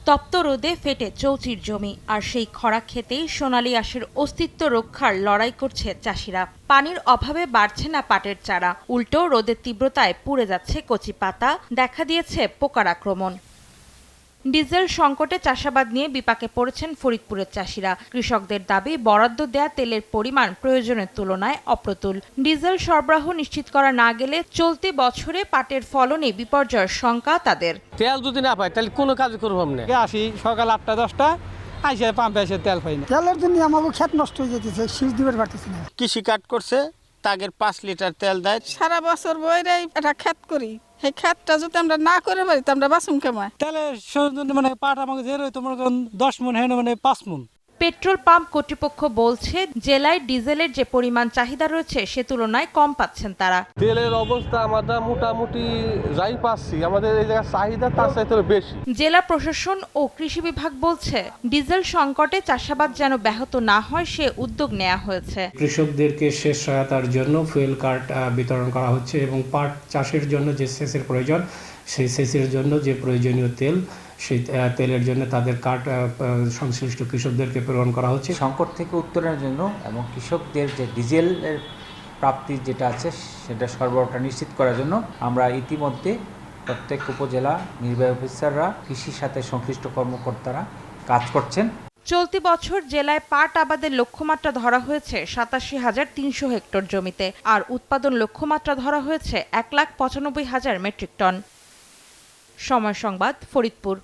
তপ্ত রোদে ফেটে চৌচির জমি, আর সেই খরা খেতেই সোনালী আঁশের অস্তিত্ব রক্ষার লড়াই করছে চাষিরা। পানির অভাবে বাড়ছে না পাটের চারা, উল্টো রোদের তীব্রতায় পুড়ে যাচ্ছে কচি পাতা, দেখা দিয়েছে পোকার আক্রমণ। ডিজেল সংকটে চাষাবাদ নিয়ে বিপাকে পড়েছেন ফরিদপুরের চাষিরা। কৃষকদের দাবি, বরাদ্দ দেয়া তেলের পরিমাণ প্রয়োজনের তুলনায় অপ্রতুল। ডিজেল সরবরাহ নিশ্চিত করা না গেলে চলতি বছরে পাটের ফলনে বিপর্যয়ের শঙ্কা তাদের। তেল যদি না পাই তাহলে কোনো কাজ করবো না। আসি সকাল 8টা 10টা, আইসে পাম্পে এসে তেল পাই না। তেলের জন্য আমাকে ক্ষেত নষ্ট হয়ে যেতেছে, শীষ দিবার পারতেছি না। কৃষি কাট করছে, তাগের 5 লিটার তেল দেয়। সারা বছর বইরাই একটা ক্ষেত করি, সেই ক্ষেতটা যদি আমরা না করে পারি তো আমরা বাঁচুম কেমন? তেলের মানে পাট আমাকে যে রইতো মনে করেন 10 মণ, হ্যাঁ মানে 5 মণ। পেট্রোল পাম্প কর্তৃপক্ষ বলছে, জেলায় ডিজেলের যে পরিমাণ চাহিদা রয়েছে সে তুলনায় কম পাচ্ছেন তারা। তেলের অবস্থা আমরা মোটামুটি যাই পাচ্ছি, আমাদের এই জায়গার চাহিদা তার চাইতে বেশি। জেলা প্রশাসন ও কৃষি বিভাগ বলছে, ডিজেল সংকটে চাষাবাদ যেন ব্যাহত না হয় সে উদ্যোগ নেওয়া হয়েছে। কৃষকদেরকে সেচ সহায়তার জন্য ফুয়েল কার্ড বিতরণ করা হচ্ছে এবং পাট চাষের জন্য যে সেচের প্রয়োজন, সেই সেচের জন্য যে প্রয়োজনীয় তেল, সেই তেলের জন্য তাদের কার্ড সংশ্লিষ্ট কৃষকদেরকে প্রেরণ করা হচ্ছে। সংকট থেকে উত্তরণের জন্য এবং কৃষকদের যে ডিজেলের প্রাপ্তি যেটা আছে সেটা সরবরাহটা নিশ্চিত করার জন্য আমরা ইতিমধ্যে প্রত্যেক উপজেলা নির্বাহী অফিসাররা, কৃষির সাথে সংশ্লিষ্ট কর্মকর্তারা কাজ করছেন। চলতি বছর জেলায় পাট আবাদের লক্ষ্যমাত্রা ধরা হয়েছে 87,300 হেক্টর জমিতে, আর উৎপাদন লক্ষ্যমাত্রা ধরা হয়েছে 1,95,000 মেট্রিক টন। সময় সংবাদ, ফরিদপুর।